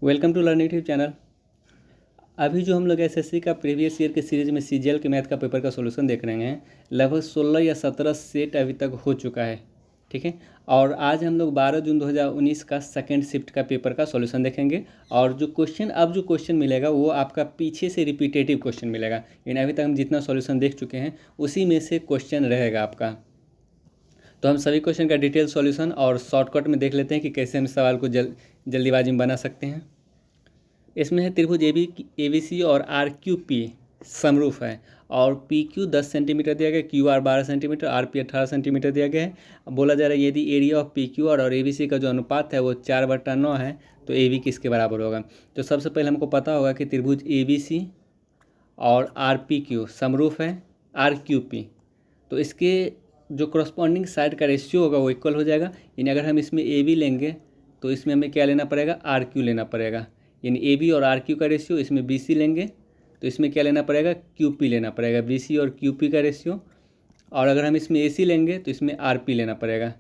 Welcome to learn YouTube channel. अभी जो हम लोग एसएससी का प्रीवियस ईयर के सीरीज में सीजीएल के मैथ का पेपर का सॉल्यूशन देख रहे हैं, लगभग 16 या 17 सेट अभी तक हो चुका है। ठीक है, और आज हम लोग 12 जून 2019 का सेकेंड शिफ्ट का पेपर का सॉल्यूशन देखेंगे। और जो क्वेश्चन मिलेगा वो आपका पीछे से रिपीटेटिव क्वेश्चन मिलेगा, यानी अभी तक हम जितना सॉल्यूशन देख चुके हैं उसी में से क्वेश्चन रहेगा आपका। तो हम सभी क्वेश्चन का डिटेल सॉल्यूशन और शॉर्टकट में देख लेते हैं कि कैसे हम सवाल को जल्दीबाजी में बना सकते हैं। इसमें है त्रिभुज ए बी सी और आर क्यू पी समरूप है, और पी क्यू 10 सेंटीमीटर दिया गया, Q R 12 centimetre, R P 18 centimetre दिया गया है। अब बोला जा रहा है यदि area of P Q are और ए बी सी का जो अनुपात है वो 4/9 है तो ए बी किसके बराबर होगा। तो सबसे पहले हमको पता होगा कि त्रिभुज ए बी सी और आर पी क्यू समरूप है आर क्यू पी, तो इसके जो करस्पॉन्डिंग साइड का रेशियो होगा वो इक्वल हो जाएगा। यानी अगर हम इसमें ए बी लेंगे तो इसमें हमें क्या लेना पड़ेगा, आर क्यू लेना पड़ेगा। यानी ए बी और आर क्यू का रेशियो, इसमें बी सी लेंगे तो इसमें क्या लेना पड़ेगा, क्यू पी लेना पड़ेगा, बी सी और क्यू पी का रेशियो। और अगर हम इसमें ए सी लेंगे तो इसमें आर पी लेना पड़ेगा।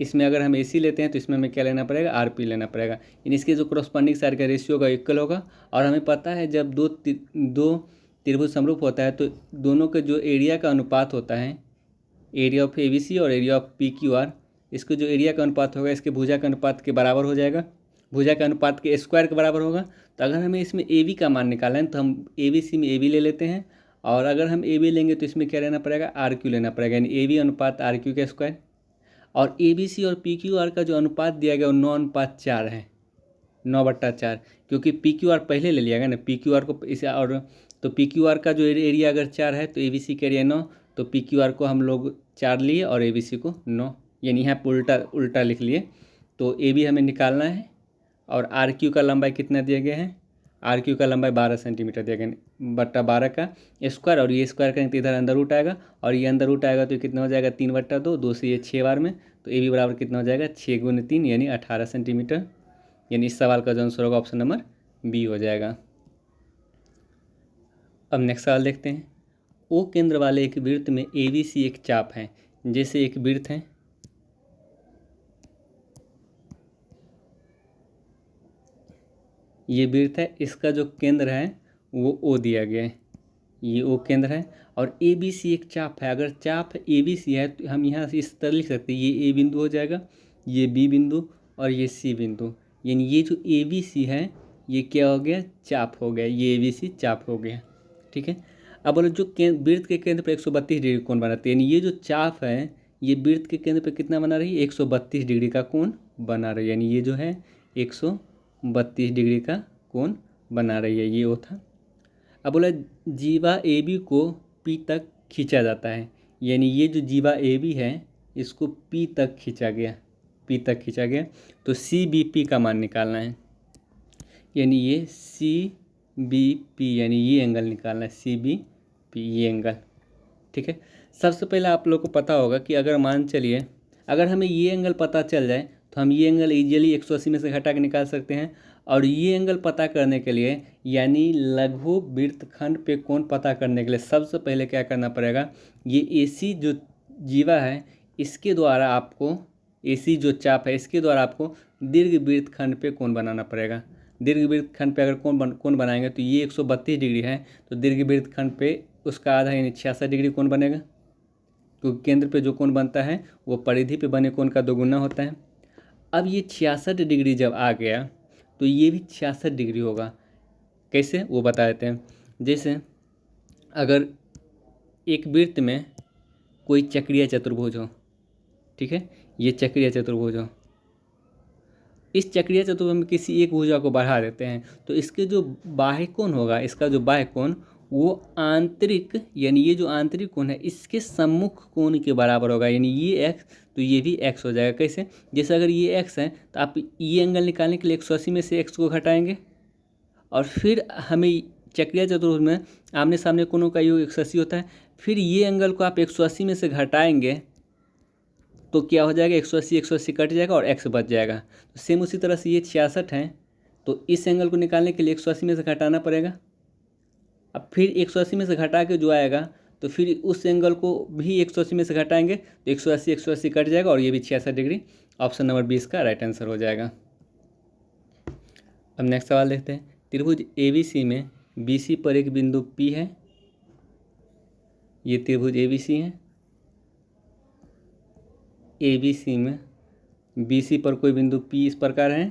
इसमें अगर हम ए सी लेते हैं तो इसमें हमें क्या लेना पड़ेगा, आर पी लेना पड़ेगा। यानी इसके जो करस्पॉन्डिंग साइड का रेशियो होगा इक्वल होगा। और हमें पता है जब दो त्रिभुज समरूप होता है तो दोनों के जो एरिया का अनुपात होता है, area of A B C और area of P Q R, इसको जो एरिया का अनुपात होगा इसके भुजा के अनुपात के बराबर हो जाएगा, भुजा के अनुपात के स्क्वायर के बराबर होगा। तो अगर हमें इसमें ए बी का मान निकालना है तो हम ए बी सी में ए बी ले लेते हैं, और अगर हम ए बी लेंगे तो इसमें क्या लेना पड़ेगा, आर क्यू लेना पड़ेगा, यानी ए बी अनुपात आर क्यू का स्क्वायर। और ए बी सी और पी क्यू आर का जो अनुपात दिया गया वो 9:4 है, 9/4, क्योंकि पी क्यू आर पहले ले लिया गया ना, पी क्यू आर को इसे, और तो पी क्यू आर का जो एरिया अगर 4 है तो ए बी सी का एरिया 9, तो पी क्यू आर को हम लोग 4 लिए और ए बी सी को 9, यानी यहाँ पर उल्टा लिख लिए। तो ए बी हमें निकालना है, और आर क्यू का लंबाई कितना दिया गया है, आर क्यू का लंबाई 12 सेंटीमीटर दिया गया, बट्टा 12 का स्क्वायर, और ये स्क्वायर करेंगे तो इधर अंदर रूट आएगा, और ये अंदर रूट आएगा तो कितना हो जाएगा, 3/2, 2 से ये 6 बार में, तो ए बी बराबर कितना हो जाएगा, 6 × 3 यानी 18 सेंटीमीटर। यानी इस सवाल का जो आंसर होगा ऑप्शन नंबर बी हो जाएगा। अब नेक्स्ट सवाल देखते हैं। ओ केंद्र वाले एक वृत्त में ए बी सी एक चाप है। जैसे एक वृत्त है, ये वृत्त है, इसका जो केंद्र है वो ओ दिया गया है, ये ओ केंद्र है, और ए बी सी एक चाप है। अगर चाप ए बी सी है तो हम यहाँ से इस तरह लिख सकते हैं, ये ए बिंदु हो जाएगा, ये बी बिंदु और ये सी बिंदु। यानी ये जो ए बी सी है ये क्या हो गया, चाप हो गया, ये ए बी सी चाप हो गया। ठीक है, अब बोलो जो वृत्त के केंद्र पर 132 डिग्री कोण बनाती है, यानी ये जो चाप है ये वृत्त के केंद्र पर कितना बना रही है, 132 डिग्री का कोण बना रही है। यानी ये जो है 132 डिग्री का कोण बना रही है, ये वो था। अब बोला जीवा ए बी को पी तक खींचा जाता है, यानी ये जो जीवा ए बी है इसको पी तक खींचा गया, पी तक खींचा गया, तो सी बी पी का मान निकालना है। यानी ये सी बी पी, यानी ये एंगल निकालना है, सी बी पी, ये एंगल। ठीक है, सबसे पहले आप लोग को पता होगा कि अगर मान चलिए अगर हमें ये एंगल पता चल जाए तो हम ये एंगल ईजिली 180 में से घटा के निकाल सकते हैं। और ये एंगल पता करने के लिए, यानी लघु वृत्तखंड पे कोण पता करने के लिए सबसे पहले क्या करना पड़ेगा, ये ए सी जो जीवा है इसके द्वारा आपको, ए सी जो चाप है इसके द्वारा आपको दीर्घ वृत्तखंड पे कोण बनाना पड़ेगा। दीर्घ वृत्तखंड पे अगर कोण बनाएंगे तो ये 132 डिग्री है, तो दीर्घ वृत्तखंड पे उसका आधा यानी 66 डिग्री कोण बनेगा, क्योंकि केंद्र पे जो कोण बनता है वो परिधि पे बने कोण का दोगुना होता है। अब ये 66 डिग्री जब आ गया तो ये भी 66 डिग्री होगा। कैसे, वो बता देते हैं। जैसे अगर एक वृत्त में कोई चक्रीय चतुर्भुज हो, ठीक है, ये चक्रीय चतुर्भुज हो, इस चक्रीय चतुर्भुज में किसी एक भुजा को बढ़ा देते हैं तो इसके जो बाह्य कोण होगा, इसका जो बाह्य कोण वो आंतरिक, यानी ये जो आंतरिक कोण है इसके सम्मुख कोण के बराबर होगा। यानी ये एक्स तो ये भी एक्स हो जाएगा। कैसे, जैसे अगर ये एक्स है तो आप ये एंगल निकालने के लिए 180 में से एक्स को घटाएंगे, और फिर हमें चक्रीय चतुर्भुज में आमने सामने कोणों का योग 180 होता है, फिर ये एंगल को आप 180 में से घटाएंगे तो क्या हो जाएगा, 180 कट जाएगा और एक्स बच जाएगा। तो सेम उसी तरह से ये 66 है, तो इस एंगल को निकालने के लिए 180 में से घटाना पड़ेगा। अब फिर 180 में से घटा के जो आएगा तो फिर उस एंगल को भी 180 में से घटाएंगे तो 180 कट जाएगा और ये भी 66 डिग्री। ऑप्शन नंबर 20 का राइट आंसर हो जाएगा। अब नेक्स्ट सवाल देखते हैं। त्रिभुज ABC में BC पर एक बिंदु P है। ये त्रिभुज ABC है। ABC में BC पर कोई बिंदु P इस प्रकार है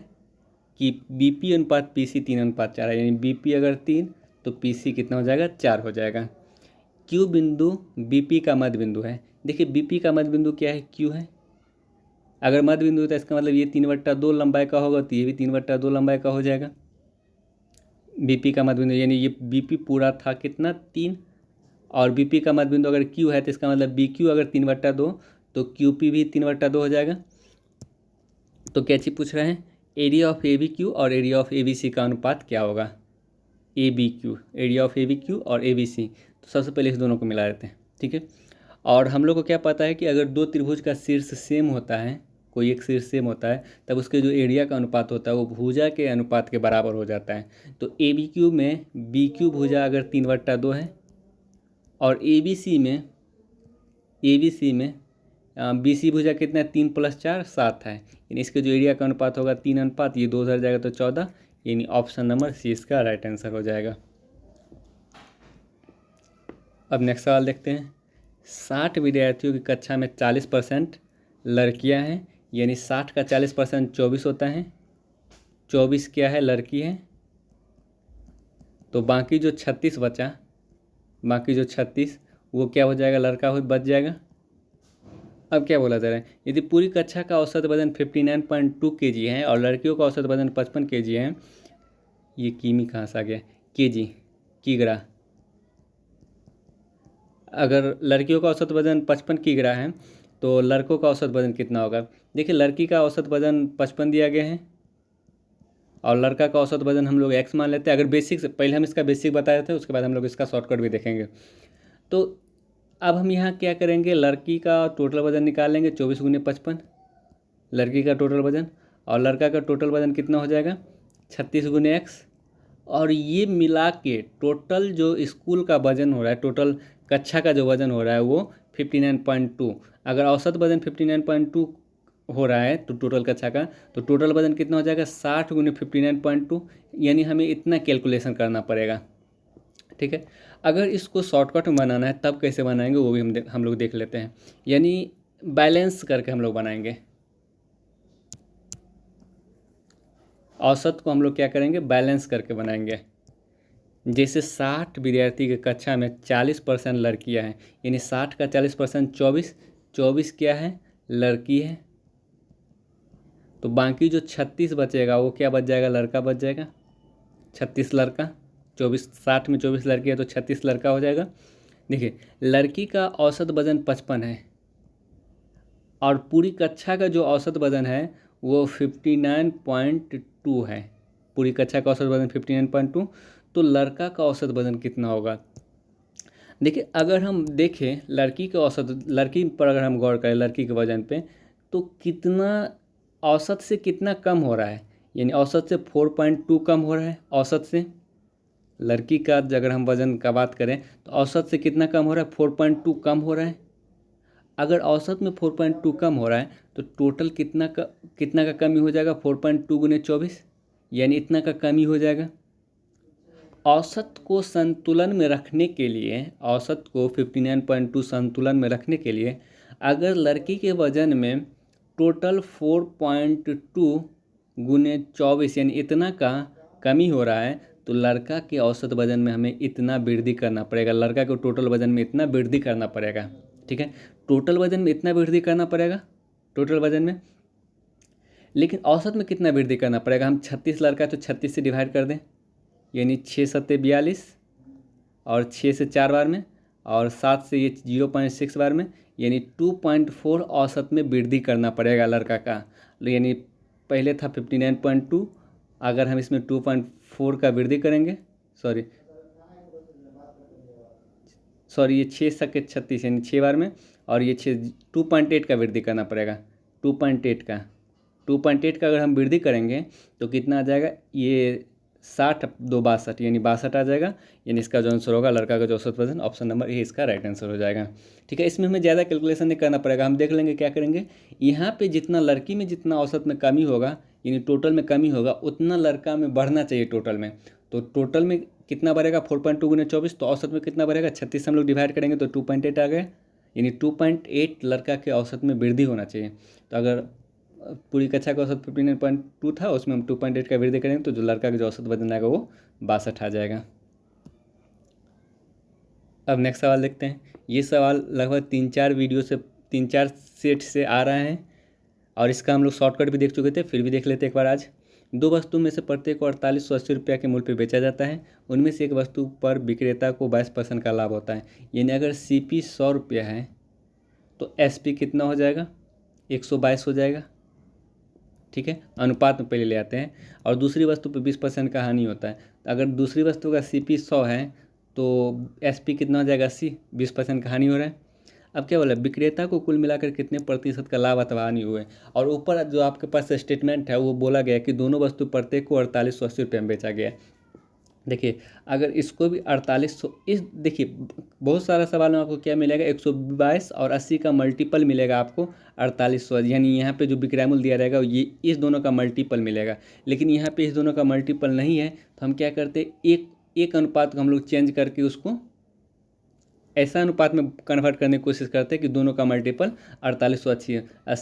कि BP अनुपात PC 3:4 है, यानी BP अगर 3 तो PC कितना हो जाएगा, 4 हो जाएगा। Q बिंदु BP का मध्य बिंदु है। देखिए BP का मध्य बिंदु क्या है, Q है। अगर मध्य बिंदु होता है इसका मतलब ये 3/2 लंबाई का होगा, तो ये भी 3/2 लंबाई का हो जाएगा। BP का मध्य बिंदु यानी ये BP पूरा था कितना, 3, और BP का मध्य बिंदु अगर Q है तो इसका मतलब BQ अगर 3/2 तो QP भी 3/2 हो जाएगा। तो क्या चीज़ पूछ रहे हैं, एरिया ऑफ ABQ और एरिया ऑफ ABC का अनुपात क्या होगा। ABQ, एरिया ऑफ ABQ और ABC, तो सबसे पहले इस दोनों को मिला देते हैं, ठीक है। और हम लोग को क्या पता है कि अगर दो त्रिभुज का शीर्ष सेम होता है, कोई एक शीर्ष सेम होता है, तब उसके जो एरिया का अनुपात होता है वो भुजा के अनुपात के बराबर हो जाता है। तो ABQ में BQ भुजा अगर 3/2 है और ABC में BC भुजा कितना है, 3 + 4 7 है, यानी इसके जो एरिया का अनुपात होगा 3 ये 2 हो जाएगा तो 14, यानी ऑप्शन नंबर C इसका राइट आंसर हो जाएगा। अब नेक्स्ट सवाल देखते हैं। 60 विद्यार्थियों की कक्षा में 40% लड़कियां हैं, यानी 60 का 40% 24 होता है। 24 क्या है, लड़की है। तो बाकी जो 36 बचा, बाकी जो 36 वो क्या हो जाएगा, लड़का हो बच जाएगा। अब क्या बोला जा रहा है, यदि पूरी कक्षा का औसत वजन 59.2 kg है और लड़कियों का औसत वजन 55 kg है, ये किमी कहाँ से आ गया, kg, किग्रा। अगर लड़कियों का औसत वजन 55 किग्रा है तो लड़कों का औसत वजन कितना होगा। देखिए लड़की का औसत वजन 55 दिया गया है और लड़का का औसत वजन हम लोग x मान लेते हैं। अगर बेसिक से पहले हम इसका बेसिक बताए थे, उसके बाद हम लोग इसका शॉर्टकट भी देखेंगे। तो अब हम यहाँ क्या करेंगे, लड़की का टोटल वजन निकालेंगे 24 × 55, लड़की का टोटल वजन, और लड़का का टोटल वजन कितना हो जाएगा 36 × x, और ये मिला के टोटल जो स्कूल का वजन हो रहा है, टोटल कक्षा का जो वजन हो रहा है वो 59.2। अगर औसत वजन 59.2 हो रहा है तो टोटल कक्षा का, तो टोटल वजन कितना हो जाएगा 60 × 59.2, यानी हमें इतना कैलकुलेशन करना पड़ेगा, ठीक है। अगर इसको शॉर्टकट में बनाना है तब कैसे बनाएंगे वो भी हम लोग देख लेते हैं, यानी बैलेंस करके हम लोग बनाएंगे। औसत को हम लोग क्या करेंगे, बैलेंस करके बनाएंगे। जैसे 60 विद्यार्थी के कक्षा में 40% लड़कियां हैं, यानी 60 का 40% 24 क्या है, लड़की है। तो बाकी जो 36 बचेगा वो क्या बच जाएगा, लड़का बच जाएगा। 36 लड़का, 24, 60 में 24 लड़की है तो 36 लड़का हो जाएगा। देखिए लड़की का औसत वजन 55 है और पूरी कक्षा का जो औसत वजन है वो 59.2 है। पूरी कक्षा का औसत वजन 59.2, तो लड़का का औसत वजन कितना होगा। देखिए अगर हम देखें लड़की के औसत, लड़की पर अगर हम गौर करें लड़की के वजन पे, तो कितना औसत से कितना कम हो रहा है, यानी औसत से 4.2 कम हो रहा है। औसत से लड़की का अगर हम वजन का बात करें तो औसत से कितना कम हो रहा है, 4.2 कम हो रहा है। अगर औसत में 4.2 कम हो रहा है तो टोटल कितना का कमी हो जाएगा, 4.2 × 24, यानी इतना का कमी हो जाएगा। औसत को संतुलन में रखने के लिए, औसत को 59.2 संतुलन में रखने के लिए अगर लड़की के वजन में टोटल 4.2 × 24 यानी इतना का कमी हो रहा है, तो लड़का के औसत वजन में हमें इतना वृद्धि करना पड़ेगा। लड़का को टोटल वजन में इतना वृद्धि करना पड़ेगा, ठीक है। टोटल वजन में इतना वृद्धि करना पड़ेगा टोटल वजन में, लेकिन औसत में कितना वृद्धि करना पड़ेगा। हम 36 लड़का है तो 36 से डिवाइड कर दें, यानी 6 × 7 = 42, और 6 से 4 बार में, और 7 से ये 0.6 बार में, यानी 2.4 औसत में वृद्धि करना पड़ेगा लड़का का। यानी पहले था 59.2, अगर हम इसमें 2.4 का वृद्धि करेंगे, सॉरी ये 6 × 36 यानी 6 बार में, और ये 2.8 का वृद्धि करना पड़ेगा। 2.8 का अगर हम वृद्धि करेंगे तो कितना आ जाएगा, ये 60 2 62 यानी 62 आ जाएगा। यानी इसका जो आंसर होगा लड़का का जो औसत वजन, ऑप्शन नंबर ए इसका राइट आंसर हो जाएगा, ठीक है। इसमें हमें ज़्यादा कैलकुलेशन नहीं करना पड़ेगा, हम देख लेंगे क्या करेंगे। यहाँ पे जितना लड़की में जितना औसत में कमी होगा यानी टोटल में कमी होगा उतना लड़का में बढ़ना चाहिए टोटल में। तो टोटल में कितना बढ़ेगा 4.2 गुना 24, तो औसत में कितना बढ़ेगा 36 हम लोग डिवाइड करेंगे तो 2.8 आ गया, यानी 2.8 लड़का के औसत में वृद्धि होना चाहिए। तो अगर पूरी कक्षा का औसत 59.2 था, उसमें हम 2.8 का वृद्धि करेंगे तो जो लड़का का जो औसत वजन आएगा वो 62 आ जाएगा। अब नेक्स्ट सवाल देखते हैं। ये सवाल लगभग 3-4 सेट से आ रहा है और इसका हम लोग शॉर्टकट भी देख चुके थे, फिर भी देख लेते एक बार आज। दो वस्तु में से प्रत्येक को 4880 रुपया के मूल्य पर बेचा जाता है। उनमें से एक वस्तु पर विक्रेता को 22% का लाभ होता है। यानी अगर CP 100 रुपया है तो SP कितना हो जाएगा 122 हो जाएगा। ठीक है, अनुपात में पहले ले आते हैं। और दूसरी वस्तु पर 20% का हानि होता है। अगर दूसरी वस्तु का CP 100 है तो SP कितना हो जाएगा 80, 20% का हानि हो रहा है। अब क्या बोला, विक्रेता को कुल मिलाकर कितने प्रतिशत का लाभ अथवा हानि हुए। और ऊपर जो आपके पास स्टेटमेंट है वो बोला गया कि दोनों वस्तु प्रत्येक को 4880 रुपये में बेचा गया। देखिए अगर इसको भी 4800, इस देखिए बहुत सारा सवाल में आपको क्या मिलेगा 122 और 80 का मल्टीपल मिलेगा आपको 4800, यानी यहाँ पे जो विक्रय मूल्य दिया रहेगा ये इस दोनों का मल्टीपल मिलेगा। लेकिन यहाँ पे इस दोनों का मल्टीपल नहीं है तो हम क्या करते, एक अनुपात को हम लोग चेंज करके उसको ऐसा अनुपात में कन्वर्ट करने की कोशिश करते हैं कि दोनों का मल्टीपल 4880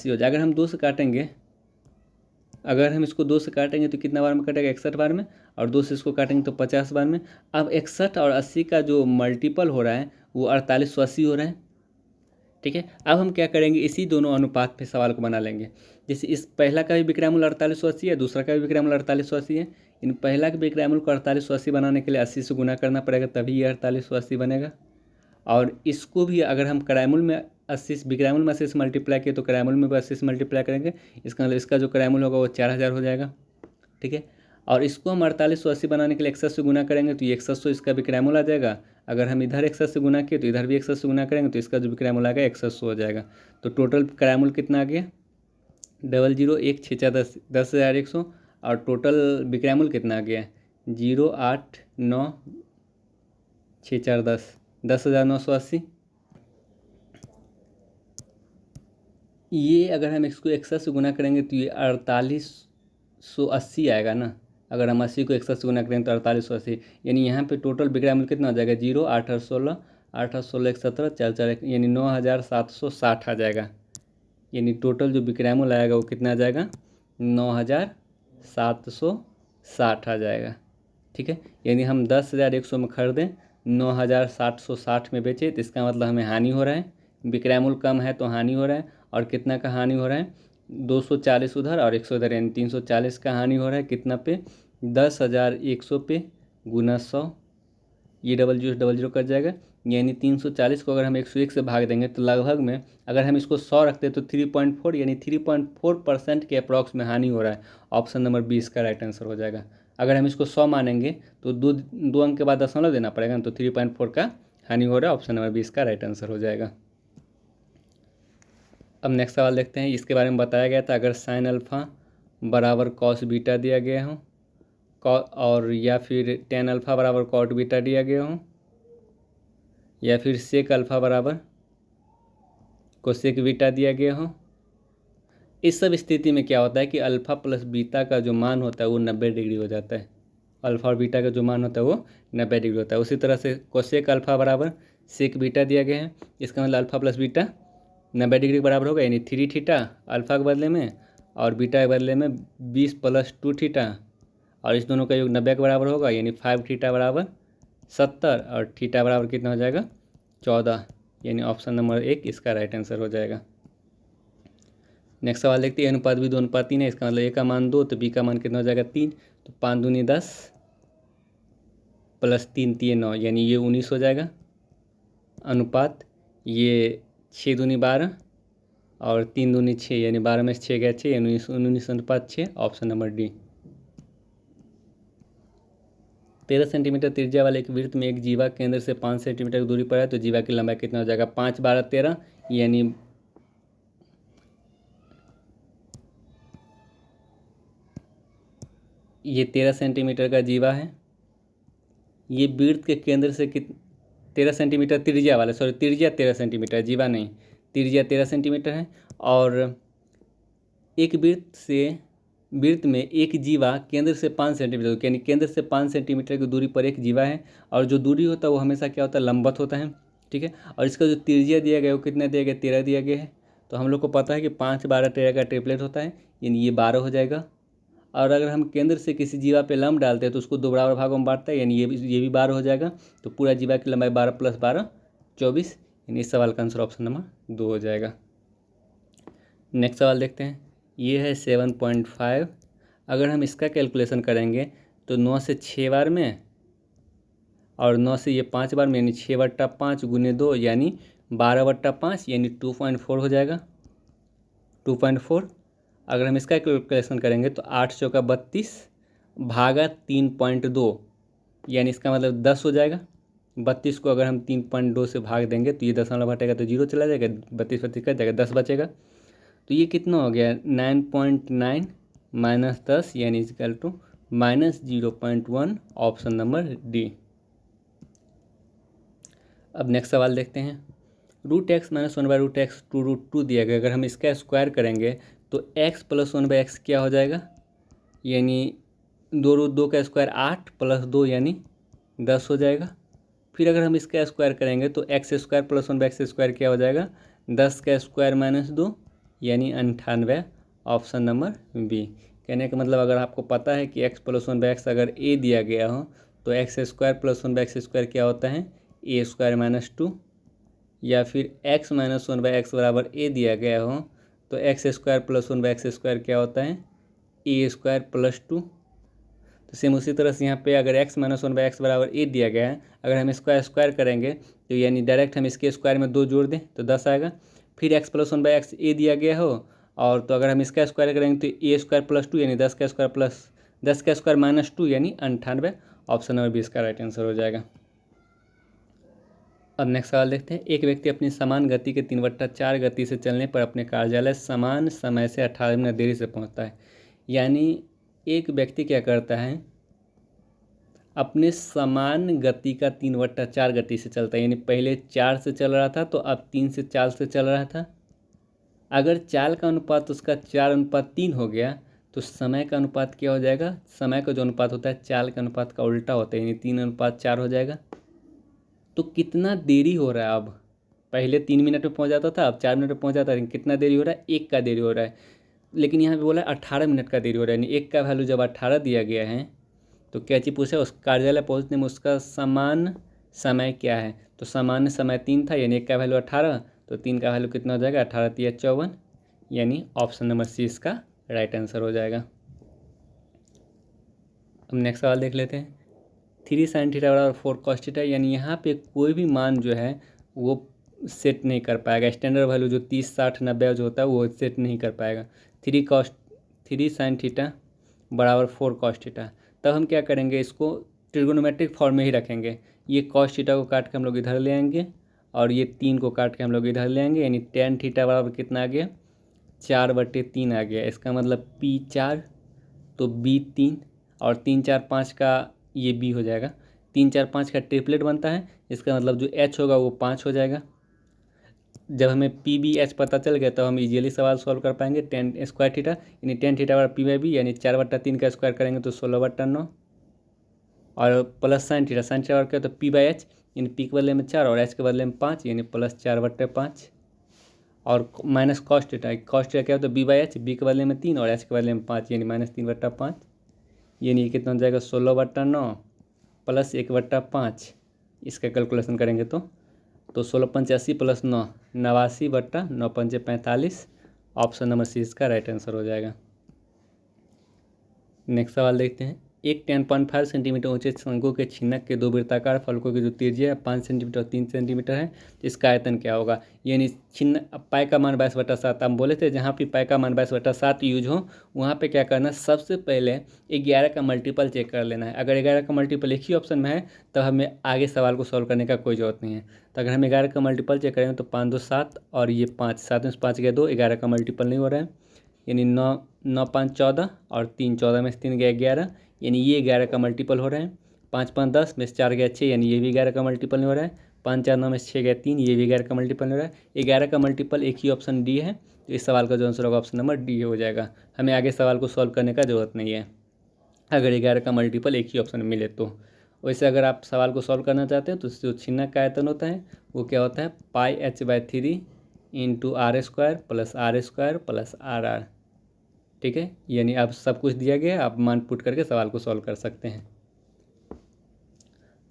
हो जाए। अगर हम 2 से काटेंगे, अगर हम इसको 2 से काटेंगे तो कितना बार में कटेगा 61 बार में, और 2 से इसको काटेंगे तो 50 बार में। अब 61 और 80 का जो मल्टीपल हो रहा है वो 4880 हो रहा है। ठीक है, अब हम क्या करेंगे, इसी दोनों अनुपात पे सवाल को बना लेंगे। जैसे इस पहला का भी विक्रय मूल्य 4880 है, दूसरा का भी विक्रय मूल्य 4880 है। इन पहला के विक्रय मूल्य को 4880 बनाने के लिए 80 से गुना करना पड़ेगा, तभी ये 4880 बनेगा। और इसको भी अगर हम क्रय मूल्य में 80 विक्रय मूल्य में 80 से मल्टीप्लाई किए तो क्रय मूल्य में भी 80 से मल्टीप्लाई करेंगे, इसका मतलब इसका जो क्रय मूल्य होगा वो 4000 हो जाएगा। ठीक है, और इसको हम 4880 बनाने के लिए 61 से गुना करेंगे तो ये 6100 इसका विक्रय मूल्य आ जाएगा। अगर हम इधर 61 से गुना किए तो इधर भी 61 से गुना करेंगे तो इसका जो विक्रय मूल्य आएगा 6100 हो जाएगा। तो टोटल क्रय मूल्य कितना आ गया 0016410,100, और टोटल विक्रय मूल्य कितना आ गया 0896410, 10,980। ये अगर हम इसको 61 से गुना करेंगे तो ये 4880 आएगा ना। अगर हम 80 को 61 से गुना करेंगे तो 4880, यानी यहाँ पे टोटल विक्रय मूल्य कितना हो जाएगा 0 8 8 16 8 8 16 117 4 4 यानी 9760 आ जाएगा। यानी टोटल जो विक्रय मूल्य आएगा वो कितना आ जाएगा 9760 आ जाएगा। ठीक है, यानी हम 10,100 में खरीदें 9760 में बेचे तो इसका मतलब हमें हानि हो रहा है। विक्रय मूल्य कम है तो हानि हो रहा है, और कितना का हानि हो रहा है 240 उधर और 100 इधर, यानी 340 का हानि हो रहा है। कितना पे 10,100 पे गुना 100, ये डबल जीरो कट जाएगा। यानी 340 को अगर हम 101 से भाग देंगे तो लगभग में अगर हम इसको 100 रखते हैं तो 3.4 यानी 3.4% के अप्रॉक्स में हानि हो रहा है। ऑप्शन नंबर 20 का राइट आंसर हो जाएगा। अगर हम इसको 100 मानेंगे तो दो अंक के बाद दशमलव देना पड़ेगा, तो 3.4 का हानि हो रहा है। ऑप्शन नंबर 20 का राइट आंसर हो जाएगा। अब नेक्स्ट सवाल देखते हैं। इसके बारे में बताया गया था अगर साइन अल्फ़ा बराबर कॉस बीटा दिया गया हो और या फिर टेन अल्फ़ा बराबर कॉट बीटा दिया गया हो, या फिर सेक अल्फ़ा बराबर कोसेक बीटा दिया गया हो, इस सब स्थिति में क्या होता है कि अल्फ़ा प्लस बीटा का जो मान होता है वो 90 डिग्री हो जाता है। अल्फ़ा और बीटा का जो मान होता है वो 90 डिग्री होता है। उसी तरह से कोसेक अल्फ़ा बराबर सेक बीटा दिया गया है, इसका मतलब अल्फ़ा प्लस बीटा 90 डिग्री के बराबर होगा, यानी 3 थीटा अल्फ़ा के बदले में और बीटा के बदले में 20 + 2 थीटा, और इस दोनों का योग 90 के बराबर होगा, यानी 5 थीटा बराबर 70 और थीटा बराबर कितना हो जाएगा 14, यानी ऑप्शन नंबर 1 इसका राइट आंसर हो जाएगा। नेक्स्ट सवाल देखते हैं। अनुपात भी 2 अनुपात 3 है, इसका मतलब ए का मान 2 तो बी का मान कितना हो जाएगा 3, तो 5 दूनी 10 + 3 3 9, यानी ये 19 हो जाएगा। अनुपात ये 6 दूनी 12 और 3 दूनी 6, यानी 12 में 6 गया 6, यानी 19 अनुपात 6, ऑप्शन नंबर डी। 13 सेंटीमीटर त्रिज्या वाले एक वृत्त में एक जीवा केंद्र से 5 सेंटीमीटर की दूरी पर है, तो जीवा की लंबाई कितना हो जाएगा 5 12 13, यानी ये 13 सेंटीमीटर का जीवा है। ये वृत्त के केंद्र से 13 सेंटीमीटर त्रिज्या वाला, सॉरी त्रिज्या 13 सेंटीमीटर, जीवा नहीं, त्रिज्या 13 सेंटीमीटर है। और एक वृत्त से वृत्त में एक जीवा केंद्र से 5 सेंटीमीटर, यानी केंद्र से 5 सेंटीमीटर की दूरी पर एक जीवा है, और जो दूरी होता है वो हमेशा क्या होता है, लंबवत होता है। ठीक है, और इसका जो त्रिज्या दिया गया है वो कितना दिया गया, 13 दिया गया है। तो हम लोग को पता है कि 5, 12, 13 का ट्रिपलेट होता है, यानी ये 12 हो जाएगा। और अगर हम केंद्र से किसी जीवा पे लंब डालते हैं तो उसको 2 बराबर भागों में बांटता है, यानी ये भी 12 हो जाएगा। तो पूरा जीवा की लंबाई 12 + 12 24, यानी इस सवाल का आंसर ऑप्शन नंबर 2 हो जाएगा। नेक्स्ट सवाल देखते हैं, ये है 7.5। अगर हम इसका कैलकुलेशन करेंगे तो 9 से 6 बार में और 9 से ये 5 बार में, यानी 6/5 × 2 यानी 12/5, यानी 2.4 हो जाएगा, 2.4। अगर हम इसका कैलकुलेशन करेंगे तो 8 चौका 32 भागा 3.2, यानी इसका मतलब 10 हो जाएगा। 32 को अगर हम 3.2 से भाग देंगे तो ये दशमलव हटेगा तो 0 चला जाएगा, 32 कट जाएगा, 10 बचेगा। तो ये कितना हो गया, 9.9 - 10 यानी equal to -0.1, option number D. अब नेक्स्ट सवाल देखते हैं, √x - 1/√x 2√2 दिया गया। अगर हम इसका स्क्वायर करेंगे तो x + 1/x क्या हो जाएगा, यानी 2√2 का स्क्वायर 8 + 2 यानी 10 हो जाएगा। फिर अगर हम इसका स्क्वायर करेंगे तो x² + 1/x² क्या हो जाएगा, 10 का स्क्वायर -2 यानी 98, ऑप्शन नंबर बी। कहने का मतलब अगर आपको पता है कि x + 1/x अगर a दिया गया हो तो x² + 1/x² क्या होता है, a² - 2, या फिर x - 1/x बराबर a दिया गया हो तो x² + 1/x² क्या होता है, a² + 2। तो सेम उसी तरह से यहाँ पे अगर x - 1/x बराबर a दिया गया है, अगर हम इसका स्क्वायर करेंगे तो यानी डायरेक्ट हम इसके स्क्वायर में 2 जोड़ दें तो 10 आएगा। फिर x + 1/x a दिया गया हो और तो अगर हम इसका स्क्वायर करेंगे तो a² + 2 यानी 10 का स्क्वायर -2 यानी 98, ऑप्शन नंबर बी इसका राइट आंसर हो जाएगा। अब नेक्स्ट सवाल देखते हैं, एक व्यक्ति अपनी समान गति के 3/4 गति से चलने पर अपने कार्यालय समान समय से 18 मिनट देरी से पहुंचता है। यानी एक व्यक्ति क्या करता है, अपने समान गति का 3/4 गति से चलता है, यानी पहले 4 से चल रहा था तो अब 3 से 4 से चल रहा था। अगर चाल का अनुपात उसका 4:3 हो गया तो समय का अनुपात क्या हो जाएगा, समय का जो अनुपात होता है चाल के अनुपात का उल्टा होता है, यानी 3:4 हो जाएगा। तो कितना देरी हो रहा है, अब पहले 3 मिनट में पहुंच जाता था, अब 4 मिनट में पहुंच जाता है, कितना देरी हो रहा है, 1 का देरी हो रहा है। लेकिन यहाँ पे बोला 18 मिनट का देरी हो रहा है, यानी 1 का वैल्यू जब 18 दिया गया है तो क्या चीज़ पूछा, उस कार्यालय पहुँचने में उसका समान समय क्या है। तो सामान्य समय 3 था, यानी 1 का वैल्यू 18, तो 3 का वैल्यू कितना हो जाएगा, 18 × 3 = 54, यानी ऑप्शन नंबर सी इसका राइट आंसर हो जाएगा। अब नेक्स्ट सवाल देख लेते हैं, 3 sin θ = 4 cos θ, यानी यहाँ पे कोई भी मान जो है वो सेट नहीं कर पाएगा, स्टैंडर्ड वैल्यू जो 30, 60, 90 जो होता है वो सेट नहीं कर पाएगा। 3 sin θ = 4 cos θ। तब हम क्या करेंगे, इसको ट्रिगोनोमेट्रिक फॉर्म में ही रखेंगे। ये cos θ को काट के हम लोग इधर ले आएंगे और ये 3 को काट के हम लोग इधर ले आएंगे, यानी tan θ बराबर कितना आ गया, 4/3 आ गया। इसका मतलब P4 तो B3 और 3, 4, 5 का ये B हो जाएगा। 3, 4, 5 का ट्रिपलेट बनता है, इसका मतलब जो H होगा वो 5 हो जाएगा। जब हमें PBH पता चल गया तो हम इजीली सवाल सॉल्व कर पाएंगे। tan² θ यानी tan θ बराबर P/B, यानी 4/3 का स्क्वायर करेंगे तो 16/9, और प्लस sin θ बराबर क्या तो P/H, यानी P के बदले में 4 और H के बदले में 5, यानी +4/5, और माइनस cos θ क्या होता है B/H, B के बदले में 3 और H के बदले में 5, यानी -3/5, यानी कितना हो जाएगा 16/9 + 1/5। इसका कैलकुलेशन करेंगे तो 16 × 5 = 80 + 9 89/9 × 5 = 45, ऑप्शन नंबर सी इसका राइट आंसर हो जाएगा। नेक्स्ट सवाल देखते हैं, एक 10.5 सेंटीमीटर ऊंचे शंकु के छिन्नक के 2 वृत्ताकार फलकों की जो त्रिज्या 5 सेंटीमीटर और 3 सेंटीमीटर है, इसका आयतन क्या होगा। यानी छिन्न पाई का मान 22/7, हम बोले थे जहाँ भी पाई का मान 22/7 यूज हो वहाँ पे क्या करना है, सबसे पहले 11 का मल्टीपल चेक कर लेना है। अगर 11 का मल्टीपल एक ही ऑप्शन में है तो हमें आगे सवाल को सॉल्व करने का कोई ज़रूरत नहीं है। तो अगर हम 11 का मल्टीपल चेक करेंगे तो 5, 2, 7 और ये 5, 7 में से 5 गया 2, 11 का मल्टीपल नहीं हो रहा है, यानी 9, 9, 5, 14 और 3, 14 में से 3 गया 11, यानी ये 11 का मल्टीपल हो रहा है। 5, 5, 10 में से 4 गया 6, यानी ये भी 11 का मल्टीपल नहीं हो रहा है। 5 4 9 में 6 गया 3, ये भी 11 का मल्टीपल हो रहा है। 11 का मल्टीपल एक ही ऑप्शन डी है, तो इस सवाल का जो आंसर होगा ऑप्शन नंबर डी हो जाएगा। हमें आगे सवाल को सॉल्व करने का ज़रूरत नहीं है अगर 11 का मल्टीपल एक ही ऑप्शन में मिले तो। वैसे अगर आप सवाल को सॉल्व करना चाहते हैं तो जो छिन्नक का आयतन होता है वो क्या होता है, πh/3 into r² plus r² plus RR। ठीक है, यानी अब सब कुछ दिया गया है, आप मान पुट करके सवाल को सॉल्व कर सकते हैं।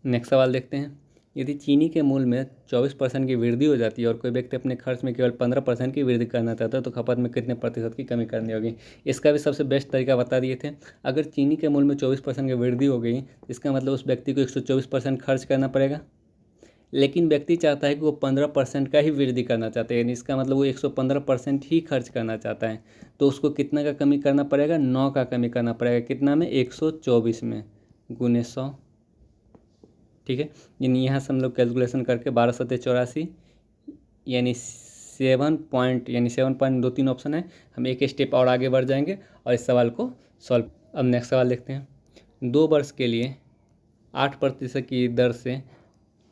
नेक्स्ट सवाल देखते हैं। यदि चीनी के मूल्य में 24% की वृद्धि हो जाती है और कोई व्यक्ति अपने खर्च में केवल 15% की वृद्धि करना चाहता है तो खपत में कितने प्रतिशत की कमी करनी होगी। इसका भी सबसे बेस्ट तरीका बता दिए थे। अगर चीनी के मूल्य में 24% की वृद्धि हो गई, इसका मतलब उस व्यक्ति को 124% खर्च करना पड़ेगा, लेकिन व्यक्ति चाहता है कि वो 15% का ही वृद्धि करना चाहता है, यानी इसका मतलब वो 115% ही खर्च करना चाहता है, तो उसको कितना का कमी करना पड़ेगा, 9 का कमी करना पड़ेगा। कितना में, 124 में, गुने 100। ठीक है, यानी यहाँ से हम लोग कैलकुलेशन करके 1284 यानी 7.23 ऑप्शन है। हम एक स्टेप और आगे बढ़ जाएंगे और इस सवाल को सॉल्व। अब नेक्स्ट सवाल देखते हैं। 2 वर्ष के लिए 8% की दर से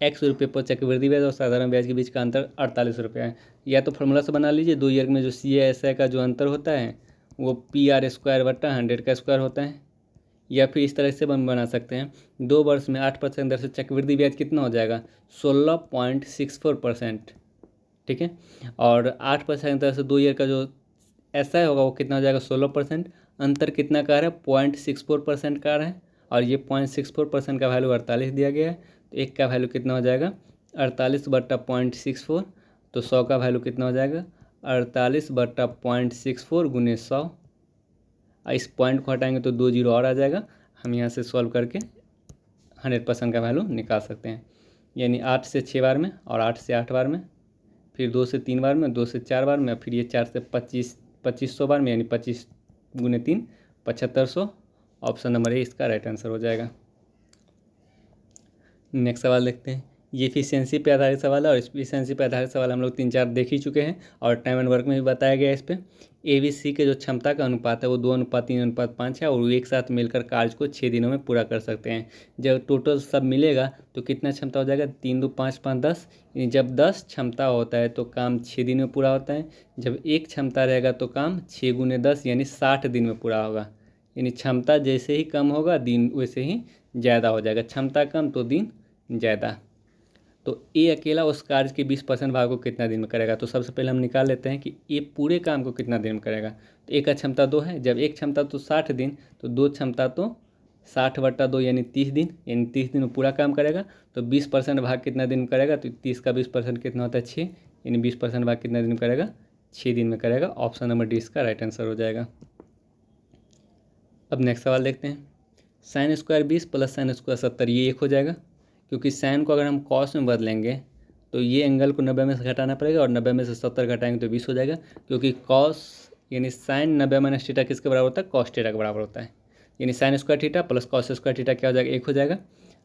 x रुपये पर चक्रवृद्धि ब्याज और साधारण ब्याज के बीच का अंतर 48 रुपये है। या तो फॉर्मूला से बना लीजिए, 2 ईयर में जो CA/SI का जो अंतर होता है वो PR²/100 का स्क्वायर होता है, या फिर इस तरह से हम बना सकते हैं 2 वर्ष में 8% दर से चक्रवृद्धि ब्याज कितना हो जाएगा, 16.64%। ठीक है, और 8% दर से 2 ईयर का जो SI होगा वो कितना हो जाएगा, 16%। अंतर कितना का रहा है, 0.64% का रहा है, और ये 0.64% का वैल्यू 48 दिया गया है, तो एक का वैल्यू कितना हो जाएगा, 48/0.64। तो 100 का वैल्यू कितना हो जाएगा, 48/0.64 गुने 100। इस पॉइंट को हटाएंगे तो 2 जीरो और आ जाएगा। हम यहाँ से सॉल्व करके 100% का वैल्यू निकाल सकते हैं, यानी 8 से 6 बार में, और 8 से 8 बार में, फिर 2 से 3 बार में, 2 से 4 बार में, फिर ये 4 से 2500 बार में, यानी 25 गुने 3 7500। ऑप्शन नंबर ए इसका राइट आंसर हो जाएगा। नेक्स्ट सवाल देखते हैं। ये एफिशिएंसी पे आधारित सवाल है, और एफिशिएंसी पे आधारित सवाल हम लोग 3 4 देख ही चुके हैं, और टाइम एंड वर्क में भी बताया गया है। इस पर ABC के जो क्षमता का अनुपात है वो 2:3:5 है, और वो एक साथ मिलकर कार्य को 6 दिनों में पूरा कर सकते हैं। जब टोटल सब मिलेगा तो कितना क्षमता हो जाएगा, 3 2 5 5 10। यानी जब 10 क्षमता होता है तो काम 6 दिन में पूरा होता है। जब 1 क्षमता रहेगा तो काम 6 गुने 10 यानी 60 दिन में पूरा होगा। यानी क्षमता जैसे ही कम होगा दिन वैसे ही ज़्यादा हो जाएगा, क्षमता कम तो दिन ज़्यादा। तो ए अकेला उस कार्य के 20% भाग को कितना दिन में करेगा। तो सबसे पहले हम निकाल लेते हैं कि ए पूरे काम को कितना दिन में करेगा। तो ए का क्षमता 2 है, जब एक क्षमता तो 60 दिन, तो 2 क्षमता तो 60/2 यानी 30 दिन, यानी 30 दिन में पूरा काम करेगा। तो 20% भाग कितना दिन में करेगा, तो 30 का 20% कितना होता है, 6, यानी 20% भाग कितना दिन में करेगा, 6 दिन में करेगा। ऑप्शन नंबर डी इसका राइट आंसर हो जाएगा। अब नेक्स्ट सवाल देखते हैं। sin² 20 प्लस sin² 70 ये 1 हो जाएगा, क्योंकि साइन को अगर हम कॉस में बदलेंगे तो ये एंगल को 90 में से घटाना पड़ेगा, और 90 में से 70 घटाएंगे तो 20 हो जाएगा, क्योंकि कॉस यानी साइन 90 माइनस थीटा किसके बराबर होता है, कॉस थीटा के बराबर होता है। यानी sin² theta plus cos² theta क्या हो जाएगा, 1 हो जाएगा।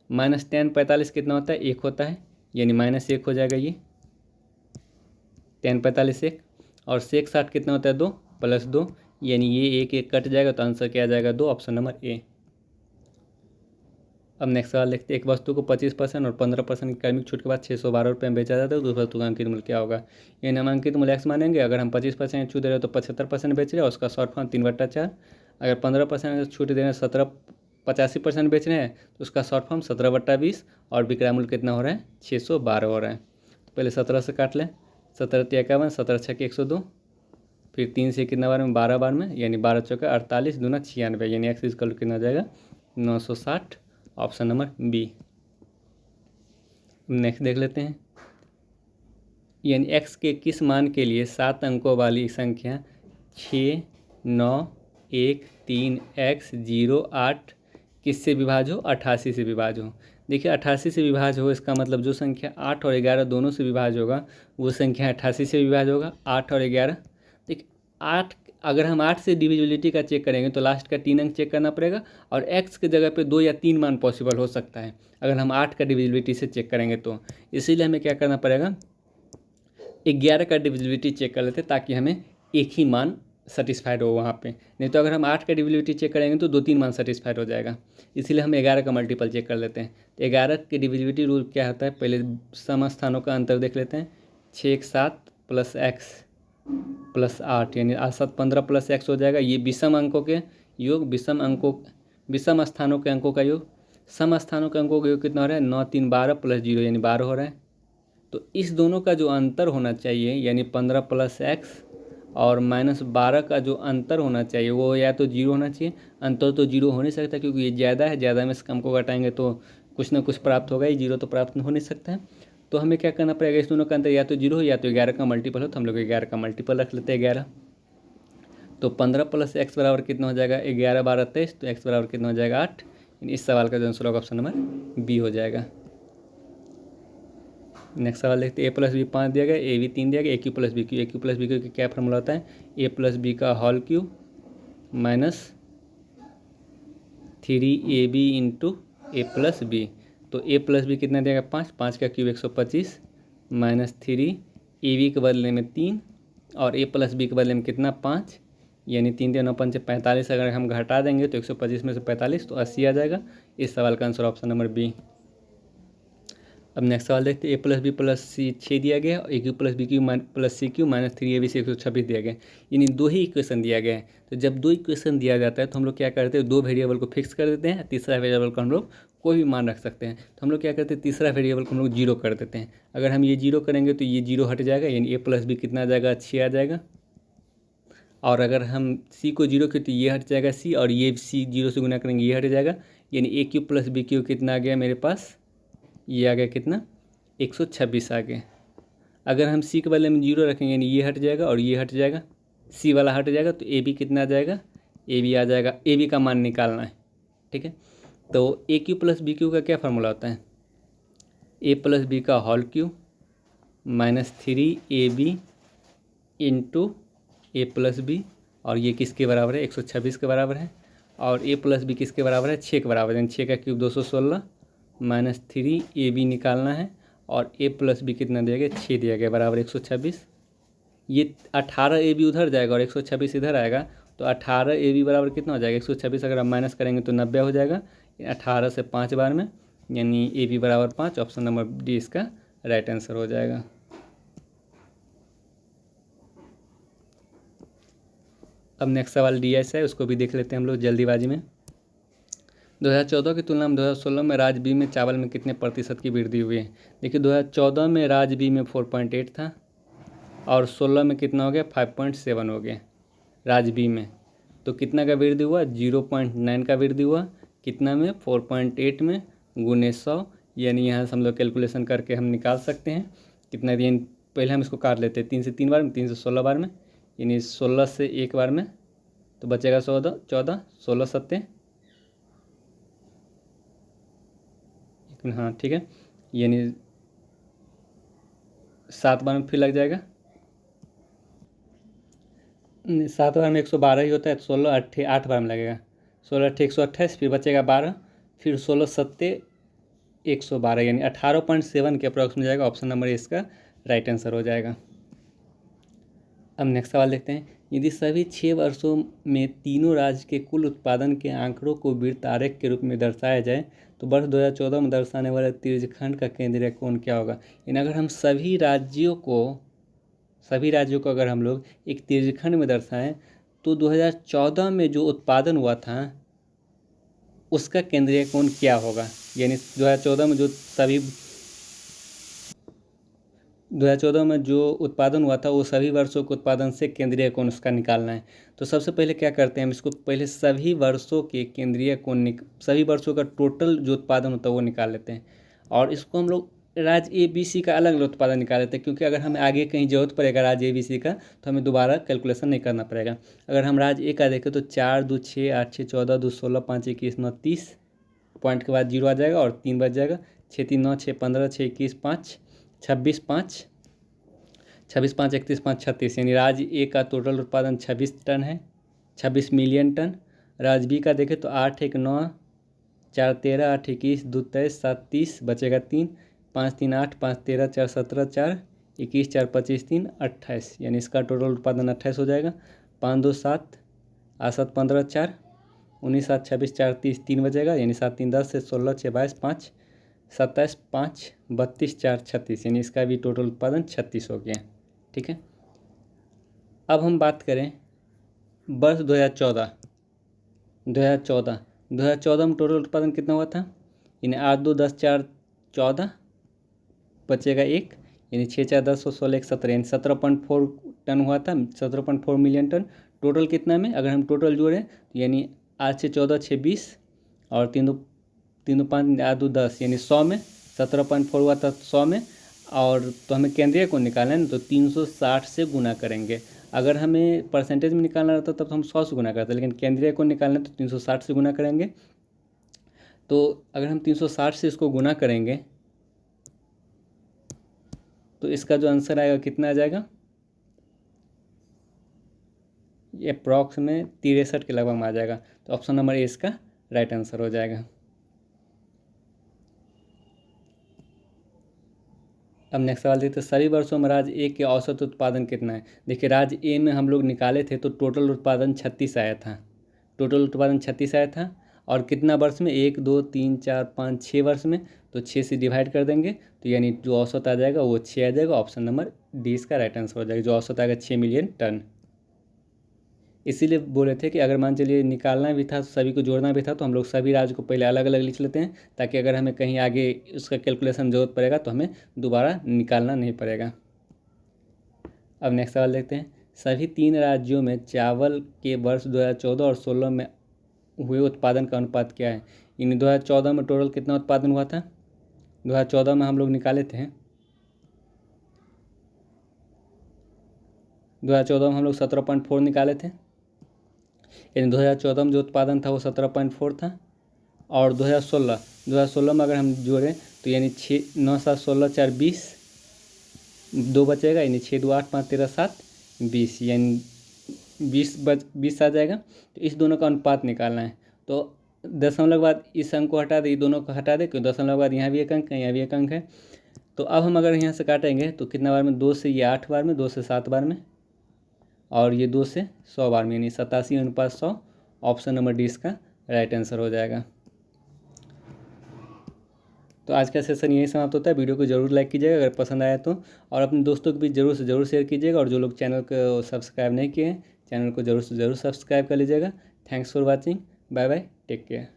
माइनस tan 45 कितना होता है, 1 होता है, यानी -1 हो जाएगा। ये tan 45 1, और sec 60 कितना होता है, 2 प्लस 2, यानी ये 1 1 कट जाएगा, तो आंसर क्या आ जाएगा, 2, ऑप्शन नंबर ए। अब नेक्स्ट सवाल देखते हैं। एक वस्तु को 25% और 15% की कार्मिक छूट के बाद 612 रुपये में बेचा जाता है, तो उस वस्तु का अंकित मूल्य क्या होगा। ये नामांकित मूल्य x मानेंगे। अगर हम 25% छूट दे रहे हो तो 75% बेच रहे हैं, उसका शॉर्ट फॉर्म 3/4। अगर 15% छूट दे रहे हैं, 85% बेच रहे हैं, तो उसका शॉर्ट फॉर्म 17/20, और विक्रय मूल्य कितना हो रहा है, 612 हो रहा है। तो पहले 17 से काट लें, 17 × 51, 17 × 6 = 102, फिर 3 से कितना बार में, 12 बार में, यानी 12 × 4 = 48, दूना 96, यानी x इक्वल कितना हो जाएगा, 960, ऑप्शन नंबर बी। नेक्स्ट देख लेते हैं। यानी x के किस मान के लिए 7 अंकों वाली संख्या 6 9 1 3 x 0 8 किससे विभाज्य हो, 88 से विभाज्य हो। देखिए 88 से विभाज्य हो, इसका मतलब जो संख्या 8 और 11 दोनों से विभाज्य होगा वो संख्या 88 से विभाज्य होगा। 8 और 11, देखिए 8, अगर हम 8 से डिविजिबिलिटी का चेक करेंगे तो लास्ट का 3 अंक चेक करना पड़ेगा, और x के जगह पे 2 या 3 मान पॉसिबल हो सकता है अगर हम 8 का डिविजिबिलिटी से चेक करेंगे तो। इसीलिए हमें क्या करना पड़ेगा, 11 का डिविजिबिलिटी चेक कर लेते ताकि हमें एक ही मान सेटिस्फाइड हो वहाँ पे। नहीं तो अगर हम 8 का डिविजिबिलिटी चेक करेंगे तो 2-3 मान सेटिस्फाइड हो जाएगा। इसीलिए हम 11 का मल्टीपल चेक कर लेते हैं। तो 11 के डिविजिबिलिटी रूल क्या होता है, पहले सम स्थानों का अंतर देख लेते हैं। 6 एक 7 प्लस एक्स प्लस 8 यानी 8 7 15 प्लस एक्स हो जाएगा। ये विषम अंकों के योग, विषम स्थानों के अंकों का योग। सम स्थानों के अंकों का योग कितना हो रहा है, 9 3 12 प्लस 0 यानी 12 हो रहा है। तो इस दोनों का जो अंतर होना चाहिए यानी 15 प्लस एक्स और -12 का जो अंतर होना चाहिए वो या तो 0 होना चाहिए। अंतर तो 0 हो नहीं सकता क्योंकि ये ज़्यादा है, ज़्यादा में से कम को घटाएंगे तो कुछ ना कुछ प्राप्त होगा ही, 0 तो प्राप्त हो नहीं सकता है। तो हमें क्या करना पड़ेगा, इस दोनों का अंतर या तो 0 हो या तो 11 का मल्टीपल हो। तो हम लोग 11 का मल्टीपल रख लेते हैं 11। तो 15 प्लस एक्स बराबर कितना हो जाएगा, 11 12 23। तो एक्स बराबर कितना हो जाएगा 8। इस सवाल का जो आंसर होगा ऑप्शन नंबर बी हो जाएगा। नेक्स्ट सवाल देखते हैं। ए प्लस बी 5 दिया गया, ए बी 3 दिया गया, A cube plus B cube. A cube plus B cube का क्या फॉर्मूला होता है, ए प्लस बी का whole cube minus 3ab into A plus B. तो ए प्लस बी कितना दिया गया 5, 5 का क्यूब 125 माइनस 3 ए बी के बदले में 3 और ए प्लस बी के बदले में कितना 5 यानी 3 3 9 5 45। अगर हम घटा देंगे तो 125 में से 45 तो 80 आ जाएगा। इस सवाल का आंसर ऑप्शन नंबर बी। अब नेक्स्ट सवाल देखते हैं। A plus B plus C 6 दिया गया और A cube plus B cube plus C cube minus 3ab से 126 दिया गया। यानी 2 ही इक्वेशन दिया गया है। तो जब 2 इक्वेशन दिया जाता है तो हम लोग क्या करते हैं, 2 वेरिएबल को फिक्स कर देते हैं, तीसरा वेरिएबल को हम लोग कोई भी मान रख सकते हैं। तो हम लोग क्या करते हैं, तीसरा वेरिएबल को हम लोग 0 कर देते हैं। अगर हम ये 0 करेंगे तो ये 0 हट जाएगा यानी ए प्लस बी कितना आ जाएगा 6 आ जाएगा। और अगर हम सी को 0 किए तो ये हट जाएगा सी, और ये सी 0 से गुना करेंगे ये हट जाएगा यानी ए क्यू प्लस बी क्यू कितना आ गया मेरे पास, ये आ गया कितना 126 आ गया। अगर हम सी के बदले में 0 रखेंगे यानी ये हट जाएगा और ये हट जाएगा, सी वाला हट जाएगा तो ए बी कितना आ जाएगा, ए बी आ जाएगा। ए बी का मान निकालना है, ठीक है। तो A cube plus B cube का क्या फार्मूला होता है, ए प्लस बी का whole cube minus 3ab into A plus B, और ये किसके बराबर है 126 के बराबर है। और ए प्लस बी किसके बराबर है 6 के बराबर है, यानी 6 का क्यूब 216 माइनस 3ab निकालना है। और ए प्लस बी कितना दिया गया 6 दिया गया बराबर 126। ये 18ab उधर जाएगा और 126 इधर आएगा तो 18ab बराबर कितना हो जाएगा 126। अगर हम माइनस करेंगे तो 90 हो जाएगा 18 से 5 बार में, यानी ए बी बराबर 5। ऑप्शन नंबर डी इसका राइट आंसर हो जाएगा। अब नेक्स्ट सवाल डी एस है, उसको भी देख लेते हैं हम लोग जल्दीबाजी में। 2014 की तुलना में 2016 में राज्य बी में चावल में कितने प्रतिशत की वृद्धि हुई है। देखिए 2014 में राज्य बी में 4.8 था और 16 में कितना हो गया 5.7 हो गया राज्य बी में। तो कितना का वृद्धि हुआ 0.9 का वृद्धि हुआ, कितना में 4.8 में गुने 100, यानी यहाँ से हम लोग कैलकुलेशन करके हम निकाल सकते हैं कितना दिन। पहले हम इसको काट लेते हैं 3 से 3 बार में, 3 से 16 बार में, यानी 16 से 1 बार में तो बचेगा 14 16 सत्ते, हाँ ठीक है, यानी 7 बार में फिर लग जाएगा। 7 बार में 112 ही होता है, 16 8 8 बार में लगेगा, 16 8 128, फिर बचेगा 12, फिर 16 सत्ते 112 यानी 18.7 के अप्रॉक्स में जाएगा। ऑप्शन नंबर इसका राइट आंसर हो जाएगा। अब नेक्स्ट सवाल देखते हैं। यदि सभी 6 वर्षों में तीनों राज्य के कुल उत्पादन के आंकड़ों को वृत्त आरेख के रूप में दर्शाया जाए तो वर्ष 2014 में दर्शाने वाले त्रिज्यखंड का केंद्रीय कोण क्या होगा। यानी अगर हम सभी राज्यों को अगर हम लोग एक त्रिज्यखंड में दर्शाएं तो 2014 में जो उत्पादन हुआ था उसका केंद्रीय कोण क्या होगा। यानी 2014 में जो उत्पादन हुआ था वो सभी वर्षों के उत्पादन से केंद्रीय कोण उसका निकालना है। तो सबसे पहले क्या करते हैं हम इसको पहले सभी वर्षों के केंद्रीय कोण सभी वर्षों का टोटल जो उत्पादन होता है वो निकाल लेते हैं, और इसको हम लोग राज्य ए बी सी का अलग अलग उत्पादन निकाल लेते हैं, क्योंकि अगर हमें आगे कहीं जरूरत पड़ेगा राज्य ए बी सी का तो हमें दोबारा कैलकुलेशन नहीं करना पड़ेगा। अगर हम राज्य ए का देखें तो 4 2 6 8 6 14 2 16 5 21 9 30 पॉइंट के बाद 0 आ जाएगा और 3 बच जाएगा, 6 3 9 6 15 6 21 5 26 5 26 5 31 5 36, यानी राज्य ए का टोटल उत्पादन 26 टन है, 26 मिलियन टन। राज्य बी का देखें तो 8 1 9 4 13 8 21 2 23 7 30 बचेगा 3 5 3 8 5 13 4 17 4 21 4 25 3 28, यानी इसका टोटल उत्पादन 28 हो जाएगा। 5 2 7, 8 7 15 4, 19 7 26 4 30 3 बचेगा, यानी 7 3 10 से 16 6 22 5 27 5 32 4 36, यानी इसका भी टोटल उत्पादन 36 हो गया। ठीक है, अब हम बात करें वर्ष 2014 2014 में टोटल उत्पादन कितना हुआ था, यानी 8 2 10 4 14 बचेगा 1, यानी 6 4 10 16 1 17, यानी 17.4 टन हुआ था, 17.4 मिलियन टन। टोटल कितना में, अगर हम टोटल जोड़ें तो यानी 8 से 14 6 20 और 3 2 5 8 2 10, यानी 100 में 17.4 हुआ था 100 में। और तो हमें केंद्रीय को निकालना है ना, तो 360 से गुना करेंगे। अगर हमें परसेंटेज में निकालना रहता तब तो हम 100 से गुना करते, लेकिन केंद्रीय को निकालना है तो 360 से गुना करेंगे। तो अगर हम 360 से इसको गुना करेंगे तो इसका जो आंसर आएगा कितना आ जाएगा, ये अप्रॉक्स में 63 के लगभग में आ जाएगा। तो ऑप्शन नंबर ए इसका राइट आंसर हो जाएगा। अब नेक्स्ट सवाल देखते हैं, सभी वर्षों में राज्य ए के औसत उत्पादन कितना है। देखिए राज्य ए में हम लोग निकाले थे तो टोटल उत्पादन 36 आया था, टोटल उत्पादन 36 आया था। और कितना वर्ष में, 1 2 3 4 5 6 वर्ष में, तो 6 से डिवाइड कर देंगे तो यानी जो औसत आ जाएगा वो 6 आ जाएगा। ऑप्शन नंबर डी इसका राइट आंसर हो जाएगा, जो औसत आएगा 6 मिलियन टन। इसीलिए बोले थे कि अगर मान चलिए निकालना भी था, सभी को जोड़ना भी था, तो हम लोग सभी राज्य को पहले अलग अलग लिख लेते हैं, ताकि अगर हमें कहीं आगे उसका कैलकुलेशन ज़रूरत पड़ेगा तो हमें दोबारा निकालना नहीं पड़ेगा। अब नेक्स्ट सवाल देखते हैं, सभी 3 राज्यों में चावल के वर्ष 2014 और 16 में हुए उत्पादन का अनुपात क्या है। इन 2014 में टोटल कितना उत्पादन हुआ था, 2014 में हम लोग निकाले थे, 2014 में हम लोग 17.4 निकाले थे, यानी 2014 में जो उत्पादन था वो 17.4 था। और 2016 में अगर हम जोड़ें तो यानी 6 9 7 16 4 20 2 बचेगा, यानी 6 2 8 5 13 7 20, यानी 20 आ जाएगा। तो इस दोनों का अनुपात निकालना है। तो दशमलव के बाद इस अंक को हटा दे, दोनों को हटा दे, क्योंकि दशमलव के बाद यहाँ भी एक अंक है, यहाँ भी एक अंक है। तो अब हम अगर यहाँ से काटेंगे तो कितना बार में, 2 से ये 8 बार में, 2 से 7 बार में, और ये 2 से 100 बार में, यानी 87/100। ऑप्शन नंबर डी इसका राइट आंसर हो जाएगा। तो आज का सेशन यही समाप्त होता है। वीडियो को जरूर लाइक कीजिएगा अगर पसंद आया तो, और अपने दोस्तों को भी जरूर से जरूर शेयर कीजिएगा। और जो लोग चैनल को सब्सक्राइब नहीं किए हैं, चैनल को जरूर से जरूर सब्सक्राइब कर लीजिएगा। Thanks for watching, bye bye, take care.